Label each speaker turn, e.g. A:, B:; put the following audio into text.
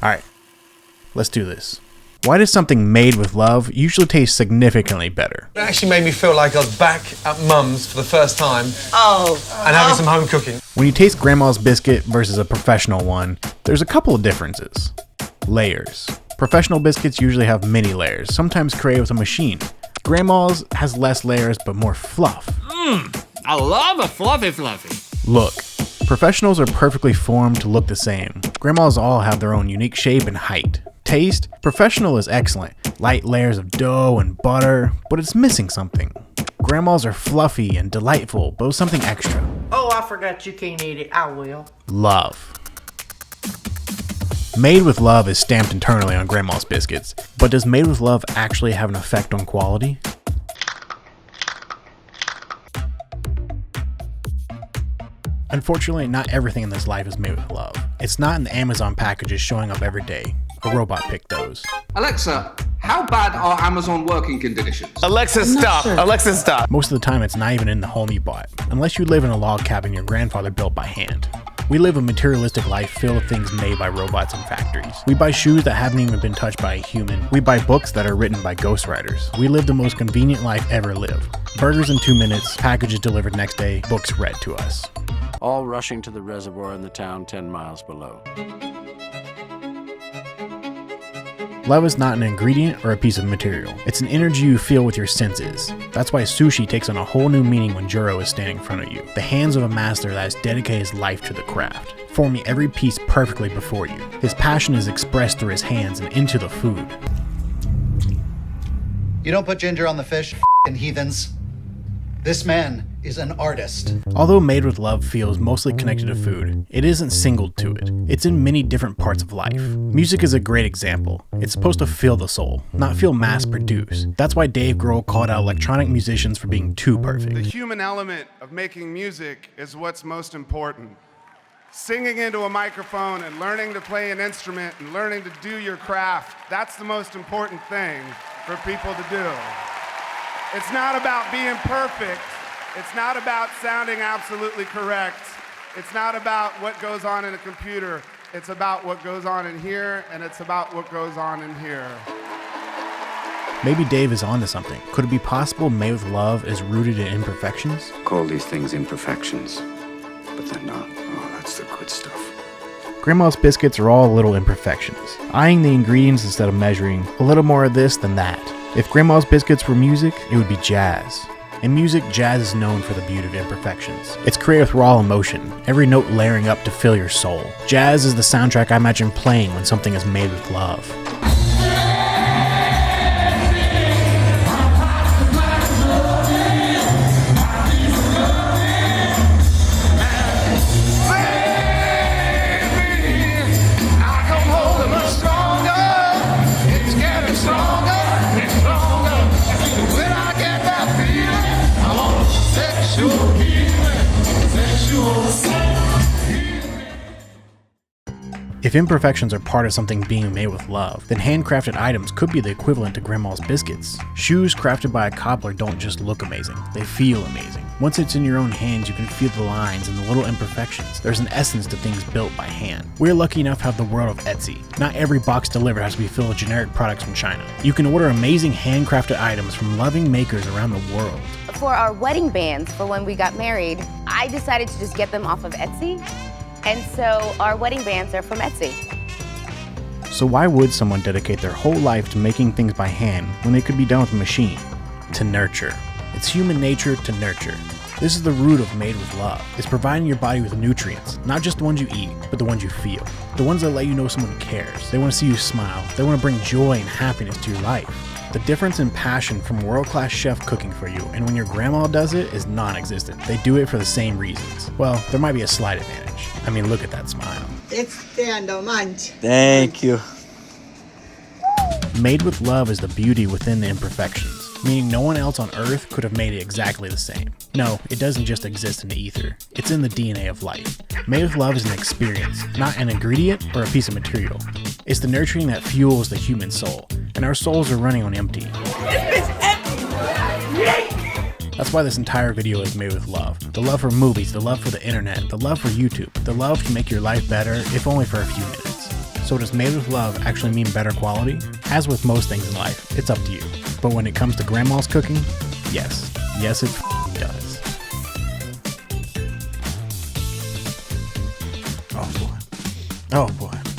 A: Alright, let's do this. Why does something made with love usually taste significantly better?
B: It actually made me feel like I was back at Mum's for the first time and having some home cooking.
A: When you taste Grandma's biscuit versus a professional one, there's a couple of differences. Layers. Professional biscuits usually have many layers, sometimes created with a machine. Grandma's has less layers but more fluff.
C: I love a fluffy.
A: Look, professionals are perfectly formed to look the same. Grandma's all have their own unique shape and height. Taste, professional is excellent. Light layers of dough and butter, but it's missing something. Grandma's are fluffy and delightful, but with something extra.
D: Oh, I forgot you can't eat it. I will.
A: Love. Made with love is stamped internally on Grandma's biscuits, but does made with love actually have an effect on quality? Unfortunately, not everything in this life is made with love. It's not in the Amazon packages showing up every day. A robot picked those.
E: Alexa, how bad are Amazon working conditions?
B: Alexa, stop. Sure. Alexa, stop.
A: Most of the time, it's not even in the home you bought, unless you live in a log cabin your grandfather built by hand. We live a materialistic life filled with things made by robots and factories. We buy shoes that haven't even been touched by a human. We buy books that are written by ghostwriters. We live the most convenient life ever lived. Burgers in 2 minutes, packages delivered next day, books read to us.
F: All rushing to the reservoir in the town 10 miles below.
A: Love is not an ingredient or a piece of material. It's an energy you feel with your senses. That's why sushi takes on a whole new meaning when Juro is standing in front of you. The hands of a master that has dedicated his life to the craft, forming every piece perfectly before you. His passion is expressed through his hands and into the food.
G: You don't put ginger on the fish, f***ing heathens. This man is an artist.
A: Although Made with Love feels mostly connected to food, it isn't singled to it. It's in many different parts of life. Music is a great example. It's supposed to fill the soul, not feel mass-produced. That's why Dave Grohl called out electronic musicians for being too perfect.
H: The human element of making music is what's most important. Singing into a microphone and learning to play an instrument and learning to do your craft, that's the most important thing for people to do. It's not about being perfect. It's not about sounding absolutely correct. It's not about what goes on in a computer. It's about what goes on in here, and it's about what goes on in here.
A: Maybe Dave is onto something. Could it be possible Made with Love is rooted in imperfections?
F: Call these things imperfections, but they're not. Oh, that's the good stuff.
A: Grandma's biscuits are all little imperfections, eyeing the ingredients instead of measuring a little more of this than that. If Grandma's biscuits were music, it would be jazz. In music, jazz is known for the beauty of imperfections. It's created with raw emotion, every note layering up to fill your soul. Jazz is the soundtrack I imagine playing when something is made with love. If imperfections are part of something being made with love, then handcrafted items could be the equivalent to Grandma's biscuits. Shoes crafted by a cobbler don't just look amazing, they feel amazing. Once it's in your own hands, you can feel the lines and the little imperfections. There's an essence to things built by hand. We're lucky enough to have the world of Etsy. Not every box delivered has to be filled with generic products from China. You can order amazing handcrafted items from loving makers around the world.
I: For our wedding bands, for when we got married, I decided to just get them off of Etsy. And so our wedding bands are from Etsy.
A: So why would someone dedicate their whole life to making things by hand when they could be done with a machine? To nurture. It's human nature to nurture. This is the root of Made with Love. It's providing your body with nutrients, not just the ones you eat, but the ones you feel. The ones that let you know someone cares. They want to see you smile. They want to bring joy and happiness to your life. The difference in passion from world-class chef cooking for you and when your grandma does it is non-existent. They do it for the same reasons. Well, there might be a slight advantage. I mean, look at that smile.
J: Thank you.
A: Made with love is the beauty within the imperfections, meaning no one else on Earth could have made it exactly the same. No, it doesn't just exist in the ether. It's in the DNA of life. Made with love is an experience, not an ingredient or a piece of material. It's the nurturing that fuels the human soul, and our souls are running on empty. That's why this entire video is made with love. The love for movies, the love for the internet, the love for YouTube, the love to make your life better, if only for a few minutes. So does made with love actually mean better quality? As with most things in life, it's up to you. But when it comes to grandma's cooking, yes. Yes, it does. Oh boy. Oh boy.